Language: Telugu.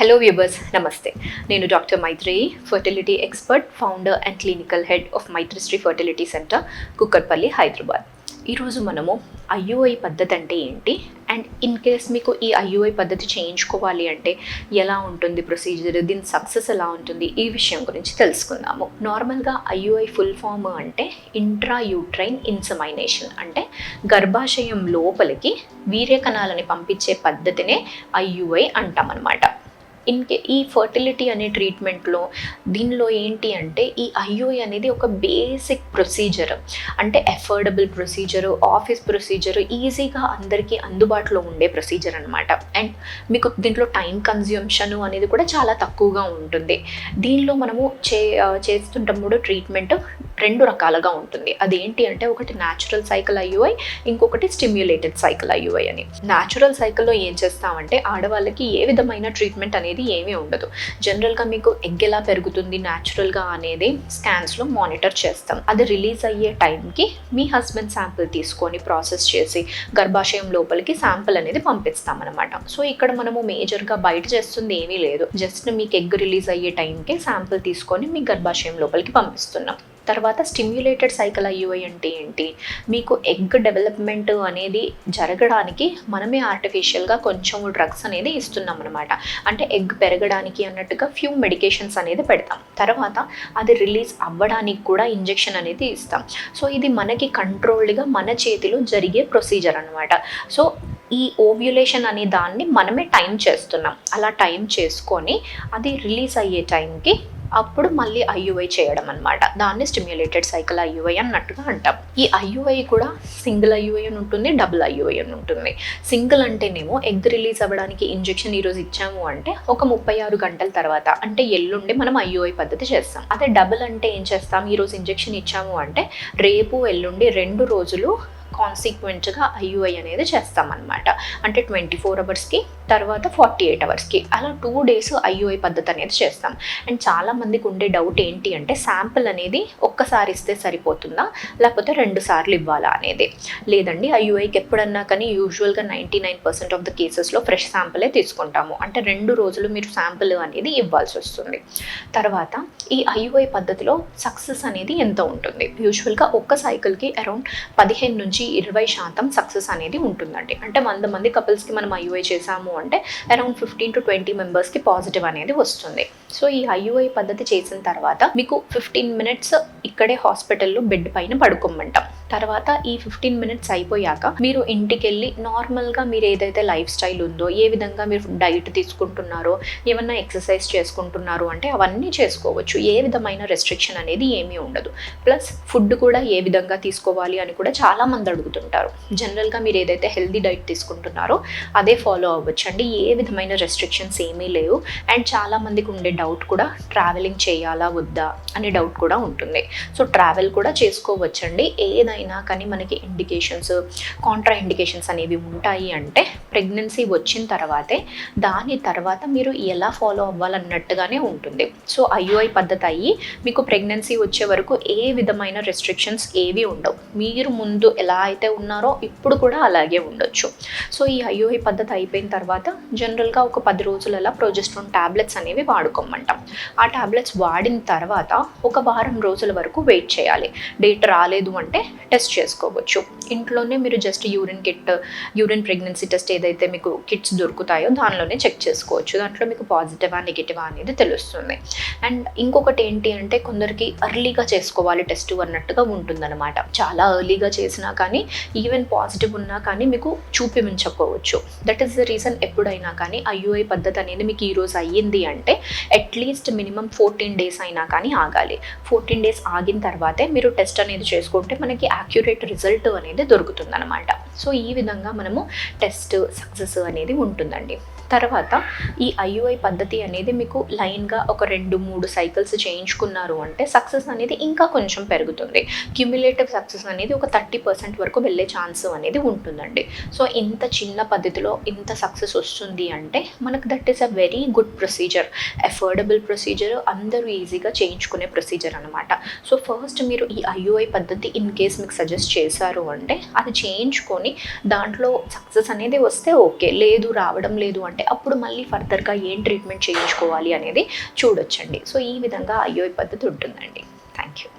Hello viewers, Namaste. Nenu Dr. Mythrayi, fertility expert, founder and clinical head of Mythri Fertility Center, Kukatpalli, Hyderabad. ఈ రోజు మనము IUI పద్ధతి అంటే ఏంటి అండ్ ఇన్ కేస్ మీకు ఈ IUI పద్ధతి చేయించుకోవాలి అంటే ఎలా ఉంటుంది ప్రొసీజర్, దీని సక్సెస్ ఎలా ఉంటుంది, ఈ విషయం గురించి తెలుసుకుందాము. నార్మల్గా IUI ఫుల్ ఫామ్ అంటే ఇంట్రా యూట్రైన్ ఇన్సమైనేషన్, అంటే గర్భాశయం లోపలికి వీర్య కణాలని పంపించే పద్ధతినే IUI అంటాం అన్నమాట. ఈ ఫర్టిలిటీ అనే ట్రీట్మెంట్లో దీనిలో ఏంటి అంటే ఈ IUI అనేది ఒక బేసిక్ ప్రొసీజర్, అంటే అఫోర్డబుల్ ప్రొసీజరు, ఆఫీస్ ప్రొసీజరు, ఈజీగా అందరికీ అందుబాటులో ఉండే ప్రొసీజర్ అనమాట. అండ్ మీకు దీంట్లో టైం కన్జ్యూమ్షన్ అనేది కూడా చాలా తక్కువగా ఉంటుంది. దీనిలో మనము చేస్తుంటప్పుడు ట్రీట్మెంట్ రెండు రకాలుగా ఉంటుంది. అదేంటి అంటే ఒకటి న్యాచురల్ సైకిల్ IUI, ఇంకొకటి స్టిమ్యులేటెడ్ సైకిల్ IUI అని. న్యాచురల్ సైకిల్లో ఏం చేస్తామంటే ఆడవాళ్ళకి ఏ విధమైన ట్రీట్మెంట్ అనేది ఏమీ ఉండదు. జనరల్గా మీకు ఎగ్ ఎలా పెరుగుతుంది న్యాచురల్గా అనేది స్కాన్స్లో మానిటర్ చేస్తాం. అది రిలీజ్ అయ్యే టైంకి మీ హస్బెండ్ శాంపిల్ తీసుకొని ప్రాసెస్ చేసి గర్భాశయం లోపలికి శాంపిల్ అనేది పంపిస్తాం అనమాట. సో ఇక్కడ మనము మేజర్గా బయట చేస్తుంది ఏమీ లేదు, జస్ట్ మీకు ఎగ్ రిలీజ్ అయ్యే టైంకి శాంపిల్ తీసుకొని మీ గర్భాశయం లోపలికి పంపిస్తున్నాం. తర్వాత స్టిమ్యులేటెడ్ సైకిల్ IUI అంటే ఏంటి, మీకు ఎగ్ డెవలప్మెంట్ అనేది జరగడానికి మనమే ఆర్టిఫిషియల్గా కొంచెం డ్రగ్స్ అనేది ఇస్తున్నాం అనమాట. అంటే ఎగ్ పెరగడానికి అన్నట్టుగా ఫ్యూ మెడికేషన్స్ అనేది పెడతాం. తర్వాత అది రిలీజ్ అవ్వడానికి కూడా ఇంజెక్షన్ అనేది ఇస్తాం. సో ఇది మనకి కంట్రోల్డ్గా మన చేతిలో జరిగే ప్రొసీజర్ అనమాట. సో ఈ ఓవ్యులేషన్ అనే దాన్ని మనమే టైం చేస్తున్నాం. అలా టైం చేసుకొని అది రిలీజ్ అయ్యే టైంకి అప్పుడు మళ్ళీ IUI చేయడం అనమాట. దాన్ని స్టిమ్యులేటెడ్ సైకిల్ IUI అన్నట్టుగా అంటాం. ఈ IUI కూడా సింగిల్ IUI అని ఉంటుంది, డబుల్ IUI అని ఉంటుంది. సింగిల్ అంటేనేమో ఎగ్ రిలీజ్ అవ్వడానికి ఇంజెక్షన్ ఈరోజు ఇచ్చాము అంటే ఒక 36 గంటల తర్వాత, అంటే ఎల్లుండి మనం IUI పద్ధతి చేస్తాం. అదే డబుల్ అంటే ఏం చేస్తాం, ఈరోజు ఇంజెక్షన్ ఇచ్చాము అంటే రేపు ఎల్లుండి 2 రోజులు కాన్సిక్వెంట్గా IUI అనేది చేస్తామన్నమాట. అంటే 24 అవర్స్కి, తర్వాత 48 అవర్స్కి, అలా 2 days IUI పద్ధతి అనేది చేస్తాం. అండ్ చాలామందికి ఉండే డౌట్ ఏంటి అంటే శాంపిల్ అనేది ఒక్కసారి ఇస్తే సరిపోతుందా లేకపోతే 2 సార్లు ఇవ్వాలా అనేది. లేదండి, IUIకి ఎప్పుడన్నా కానీ యూజువల్గా 99% ఆఫ్ ద కేసెస్లో ఫ్రెష్ శాంపిలే తీసుకుంటాము. అంటే 2 రోజులు మీరు శాంపిల్ అనేది ఇవ్వాల్సి వస్తుంది. తర్వాత ఈ IUI పద్ధతిలో సక్సెస్ అనేది ఎంత ఉంటుంది, యూజువల్గా ఒక్క సైకిల్కి అరౌండ్ 15 నుంచి 20% సక్సెస్ అనేది ఉంటుందండి. అంటే 100 మంది కపుల్స్కి మనం IUI చేసాము అంటే అరౌండ్ 15 to 20 మెంబర్స్కి పాజిటివ్ అనేది వస్తుంది. సో ఈ IUI పద్ధతి చేసిన తర్వాత మీకు 15 minutes ఇక్కడే హాస్పిటల్లో బెడ్ పైన పడుకోమంటాం. తర్వాత ఈ 15 minutes అయిపోయాక మీరు ఇంటికి వెళ్ళి నార్మల్గా మీరు ఏదైతే లైఫ్ స్టైల్ ఉందో, ఏ విధంగా మీరు డైట్ తీసుకుంటున్నారో, ఏమన్నా ఎక్సర్సైజ్ చేసుకుంటున్నారు అంటే అవన్నీ చేసుకోవచ్చు. ఏ విధమైన రెస్ట్రిక్షన్ అనేది ఏమీ ఉండదు. ప్లస్ ఫుడ్ కూడా ఏ విధంగా తీసుకోవాలి అని కూడా చాలామంది అడుగుతుంటారు. జనరల్గా మీరు ఏదైతే హెల్దీ డైట్ తీసుకుంటున్నారో అదే ఫాలో అవ్వచ్చు అండి. ఏ విధమైన రెస్ట్రిక్షన్స్ ఏమీ లేవు. అండ్ చాలామందికి ఉండే డౌట్ కూడా ట్రావెలింగ్ చేయాలా వద్దా అనే డౌట్ కూడా ఉంటుంది. సో ట్రావెల్ కూడా చేసుకోవచ్చండి. ఏదైనా కానీ మనకి ఇండికేషన్స్, కాంట్రా ఇండికేషన్స్ అనేవి ఉంటాయి అంటే ప్రెగ్నెన్సీ వచ్చిన తర్వాతే, దాని తర్వాత మీరు ఎలా ఫాలో అవ్వాలన్నట్టుగానే ఉంటుంది. సో IUI పద్ధతి అయ్యి మీకు ప్రెగ్నెన్సీ వచ్చే వరకు ఏ విధమైన రెస్ట్రిక్షన్స్ ఏవి ఉండవు. మీరు ముందు ఎలా అయితే ఉన్నారో ఇప్పుడు కూడా అలాగే ఉండొచ్చు. సో ఈ IUI పద్ధతి అయిపోయిన తర్వాత జనరల్గా ఒక 10 రోజులలో ప్రొజెస్ట్రాన్ టాబ్లెట్స్ అనేవి వాడుకోమంటాం. ఆ టాబ్లెట్స్ వాడిన తర్వాత ఒక వారం రోజుల వరకు వెయిట్ చేయాలి. డేట్ రాలేదు అంటే టెస్ట్ చేసుకోవచ్చు. ఇంట్లోనే మీరు జస్ట్ యూరిన్ ప్రెగ్నెన్సీ టెస్ట్ ఏదైతే మీకు కిట్స్ దొరుకుతాయో దానిలోనే చెక్ చేసుకోవచ్చు. దాంట్లో మీకు పాజిటివా నెగిటివా అనేది తెలుస్తుంది. అండ్ ఇంకొకటి ఏంటి అంటే కొందరికి ఎర్లీగా చేసుకోవాలి టెస్ట్ అన్నట్టుగా ఉంటుందన్నమాట. చాలా ఎర్లీగా చేసినా కానీ ఈవెన్ పాజిటివ్ ఉన్నా కానీ మీకు చూపించకపోవచ్చు. దట్ ఈస్ ద రీజన్ ఎప్పుడైనా కానీ IUI పద్ధతి అనేది మీకు ఈరోజు అయ్యింది అంటే అట్లీస్ట్ మినిమం 14 days అయినా కానీ ఆగాలి. 14 days ఆగిన తర్వాతే మీరు టెస్ట్ అనేది చేసుకుంటే మనకి యాక్యురేట్ రిజల్ట్ అనేది దొరుకుతుందన్నమాట. సో ఈ విధంగా మనము టెస్ట్ సక్సెస్ అనేది ఉంటుందండి. తర్వాత ఈ IUI పద్ధతి అనేది మీకు లైన్గా ఒక 2-3 సైకిల్స్ చేయించుకున్నారు అంటే సక్సెస్ అనేది ఇంకా కొంచెం పెరుగుతుంది. క్యుములేటివ్ సక్సెస్ అనేది ఒక 30% వరకు వెళ్ళే ఛాన్స్ అనేది ఉంటుందండి. సో ఇంత చిన్న పద్ధతిలో ఇంత సక్సెస్ వస్తుంది అంటే మనకు that is a very good procedure, affordable procedure, అందరూ ఈజీగా చేయించుకునే ప్రొసీజర్ అనమాట. సో ఫస్ట్ మీరు ఈ IUI పద్ధతి ఇన్ కేస్ మీకు సజెస్ట్ చేశారు అంటే అది చేయించుకొని దాంట్లో సక్సెస్ అనేది వస్తే ఓకే, లేదు రావడం లేదు అంటే ఉంటే అప్పుడు మళ్ళీ ఫర్దర్గా ఏం ట్రీట్మెంట్ చేయించుకోవాలి అనేది చూడొచ్చండి. సో ఈ విధంగా IUI పద్ధతి ఉంటుందండి. Thank you.